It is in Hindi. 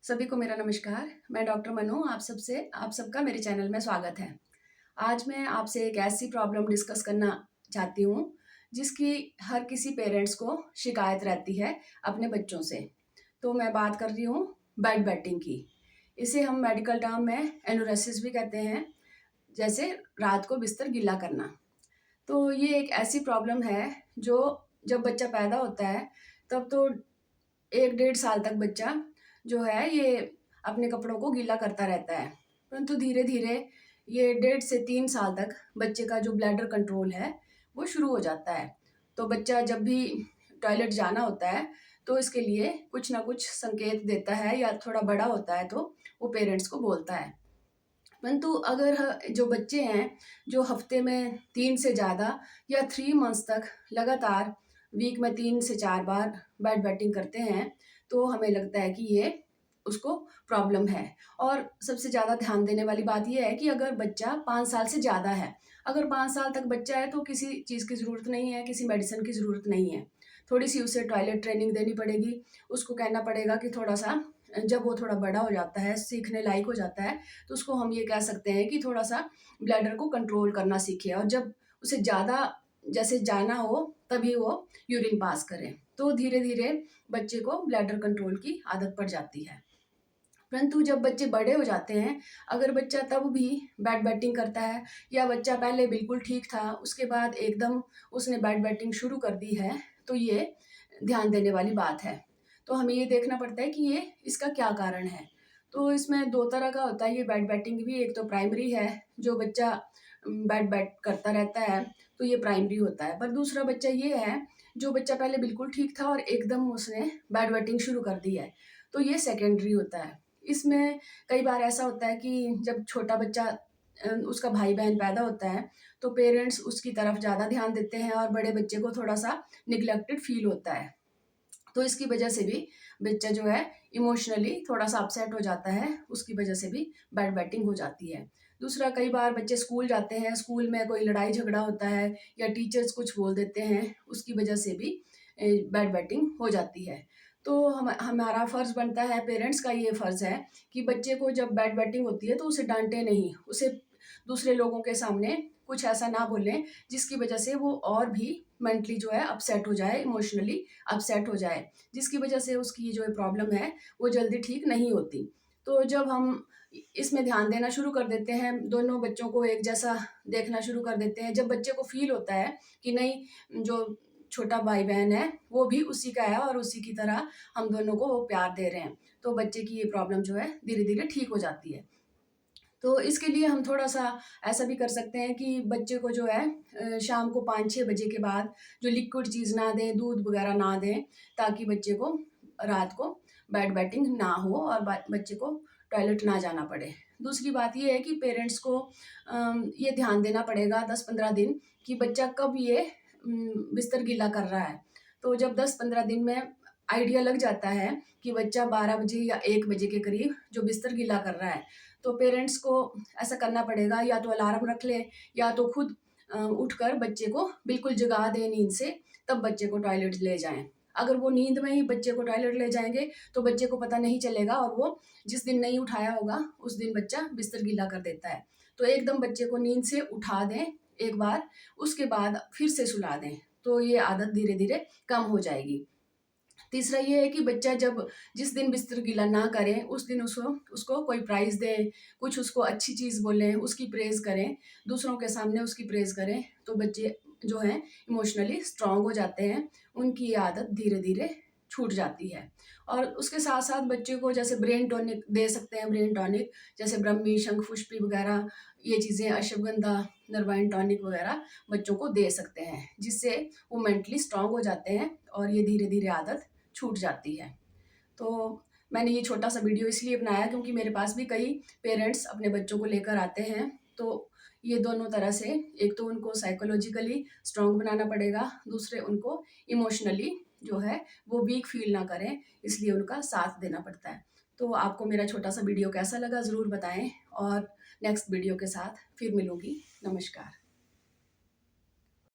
सभी को मेरा नमस्कार। मैं डॉक्टर मनु आप सबका मेरे चैनल में स्वागत है। आज मैं आपसे एक ऐसी प्रॉब्लम डिस्कस करना चाहती हूँ जिसकी हर किसी पेरेंट्स को शिकायत रहती है अपने बच्चों से। तो मैं बात कर रही हूँ बेड वेटिंग की। इसे हम मेडिकल टर्म में एनुरेसिस भी कहते हैं, जैसे रात को बिस्तर गीला करना। तो ये एक ऐसी प्रॉब्लम है जो जब बच्चा पैदा होता है तब तो 1 डेढ़ साल तक बच्चा जो है ये अपने कपड़ों को गीला करता रहता है, परंतु धीरे धीरे ये 1.5 से 3 साल तक बच्चे का जो ब्लैडर कंट्रोल है वो शुरू हो जाता है। तो बच्चा जब भी टॉयलेट जाना होता है तो इसके लिए कुछ ना कुछ संकेत देता है, या थोड़ा बड़ा होता है तो वो पेरेंट्स को बोलता है। परंतु अगर जो बच्चे हैं जो हफ्ते में 3 से ज़्यादा या 3 मंथ्स तक लगातार वीक में 3 से 4 बार बेड वेटिंग करते हैं तो हमें लगता है कि ये उसको प्रॉब्लम है। और सबसे ज़्यादा ध्यान देने वाली बात ये है कि अगर बच्चा 5 साल से ज़्यादा है, अगर 5 साल तक बच्चा है तो किसी चीज़ की ज़रूरत नहीं है, किसी मेडिसिन की ज़रूरत नहीं है। थोड़ी सी उसे टॉयलेट ट्रेनिंग देनी पड़ेगी, उसको कहना पड़ेगा कि थोड़ा सा जब वो थोड़ा बड़ा हो जाता है, सीखने लायक हो जाता है, तो उसको हम ये कह सकते हैं कि थोड़ा सा ब्लैडर को कंट्रोल करना सीखे, और जब उसे ज़्यादा जैसे जाना हो तभी वो यूरिन पास करे। तो धीरे धीरे बच्चे को ब्लैडर कंट्रोल की आदत पड़ जाती है। परंतु जब बच्चे बड़े हो जाते हैं, अगर बच्चा तब भी बेड वेटिंग करता है, या बच्चा पहले बिल्कुल ठीक था उसके बाद एकदम उसने बेड वेटिंग शुरू कर दी है, तो ये ध्यान देने वाली बात है। तो हमें ये देखना पड़ता है कि ये इसका क्या कारण है। तो इसमें 2 तरह का होता है ये बेड वेटिंग भी। एक तो प्राइमरी है, जो बच्चा बेड वेट करता रहता है तो ये प्राइमरी होता है। पर दूसरा बच्चा ये है जो बच्चा पहले बिल्कुल ठीक था और एकदम उसने बेड वेटिंग शुरू कर दी है, तो ये सेकेंडरी होता है। इसमें कई बार ऐसा होता है कि जब छोटा बच्चा उसका भाई-बहन पैदा होता है तो पेरेंट्स उसकी तरफ ज़्यादा ध्यान देते हैं और बड़े बच्चे को थोड़ा-सा नेग्लेक्टेड फ़ील होता है। तो इसकी वजह से भी बच्चा जो है इमोशनली थोड़ा-सा अपसेट हो जाता है, उसकी वजह से भी बेड वेटिंग हो जाती है। दूसरा, कई बार बच्चे स्कूल जाते हैं, स्कूल में कोई लड़ाई झगड़ा होता है या टीचर्स कुछ बोल देते हैं, उसकी वजह से भी बेड वेटिंग हो जाती है। तो हमारा फ़र्ज़ बनता है, पेरेंट्स का ये फ़र्ज़ है कि बच्चे को जब बेड वेटिंग होती है तो उसे डाँटे नहीं, उसे दूसरे लोगों के सामने कुछ ऐसा ना बोलें जिसकी वजह से वो और भी मेंटली जो है अपसेट हो जाए, इमोशनली अपसेट हो जाए, जिसकी वजह से उसकी जो प्रॉब्लम है वो जल्दी ठीक नहीं होती। तो जब हम इसमें ध्यान देना शुरू कर देते हैं, दोनों बच्चों को एक जैसा देखना शुरू कर देते हैं, जब बच्चे को फ़ील होता है कि नहीं, जो छोटा भाई-बहन है वो भी उसी का है और उसी की तरह हम दोनों को वो प्यार दे रहे हैं, तो बच्चे की ये प्रॉब्लम जो है धीरे-धीरे ठीक हो जाती है। तो इसके लिए हम थोड़ा-सा ऐसा भी कर सकते हैं कि बच्चे को जो है शाम को 5-6 बजे के बाद जो लिक्विड चीज़ ना दें, दूध वगैरह ना दें, ताकि बच्चे को रात को बेड वेटिंग ना हो और ब बच्चे को टॉयलेट ना जाना पड़े। दूसरी बात ये है कि पेरेंट्स को ये ध्यान देना पड़ेगा 10-15 दिन कि बच्चा कब ये बिस्तर गीला कर रहा है। तो जब 10-15 दिन में आइडिया लग जाता है कि बच्चा 12 बजे या 1 बजे के करीब जो बिस्तर गीला कर रहा है, तो पेरेंट्स को ऐसा करना पड़ेगा, या तो अलार्म रख लें या तो खुद उठकर बच्चे को बिल्कुल जगा दें नींद से, तब बच्चे को टॉयलेट ले जाएँ। अगर वो नींद में ही बच्चे को टॉयलेट ले जाएँगे तो बच्चे को पता नहीं चलेगा और वो जिस दिन नहीं उठाया होगा उस दिन बच्चा बिस्तर गीला कर देता है। तो एकदम बच्चे को नींद से उठा दें एक बार, उसके बाद फिर से सुला दें, तो ये आदत धीरे-धीरे कम हो जाएगी। तीसरा ये है कि बच्चा जब जिस दिन बिस्तर गीला ना करें, उस दिन उसको उसको कोई प्राइज़ दें, कुछ उसको अच्छी चीज़ बोलें, उसकी प्रेज़ करें, दूसरों के सामने उसकी प्रेज़ करें, तो बच्चे जो हैं इमोशनली स्ट्रॉन्ग हो जाते हैं, उनकी ये आदत धीरे-धीरे छूट जाती है। और उसके साथ-साथ बच्चे को जैसे ब्रेन टॉनिक दे सकते हैं, ब्रेन टॉनिक जैसे ब्रह्मी, शंख-पुष्पी वगैरह, ये चीज़ें अश्वगंधा, नरवाइन टॉनिक वगैरह बच्चों को दे सकते हैं, जिससे वो मेंटली स्ट्रॉन्ग हो जाते हैं और ये धीरे-धीरे आदत छूट जाती है। तो मैंने ये छोटा-सा वीडियो इसलिए बनाया क्योंकि मेरे पास भी कई पेरेंट्स अपने बच्चों को लेकर आते हैं, तो ये दोनों तरह से, एक तो उनको साइकोलॉजिकली स्ट्रॉन्ग बनाना पड़ेगा, दूसरे उनको इमोशनली जो है वो वीक फ़ील ना करें, इसलिए उनका साथ देना पड़ता है। तो आपको मेरा छोटा-सा वीडियो कैसा लगा ज़रूर बताएँ, और नेक्स्ट वीडियो के साथ फिर मिलूँगी। नमस्कार।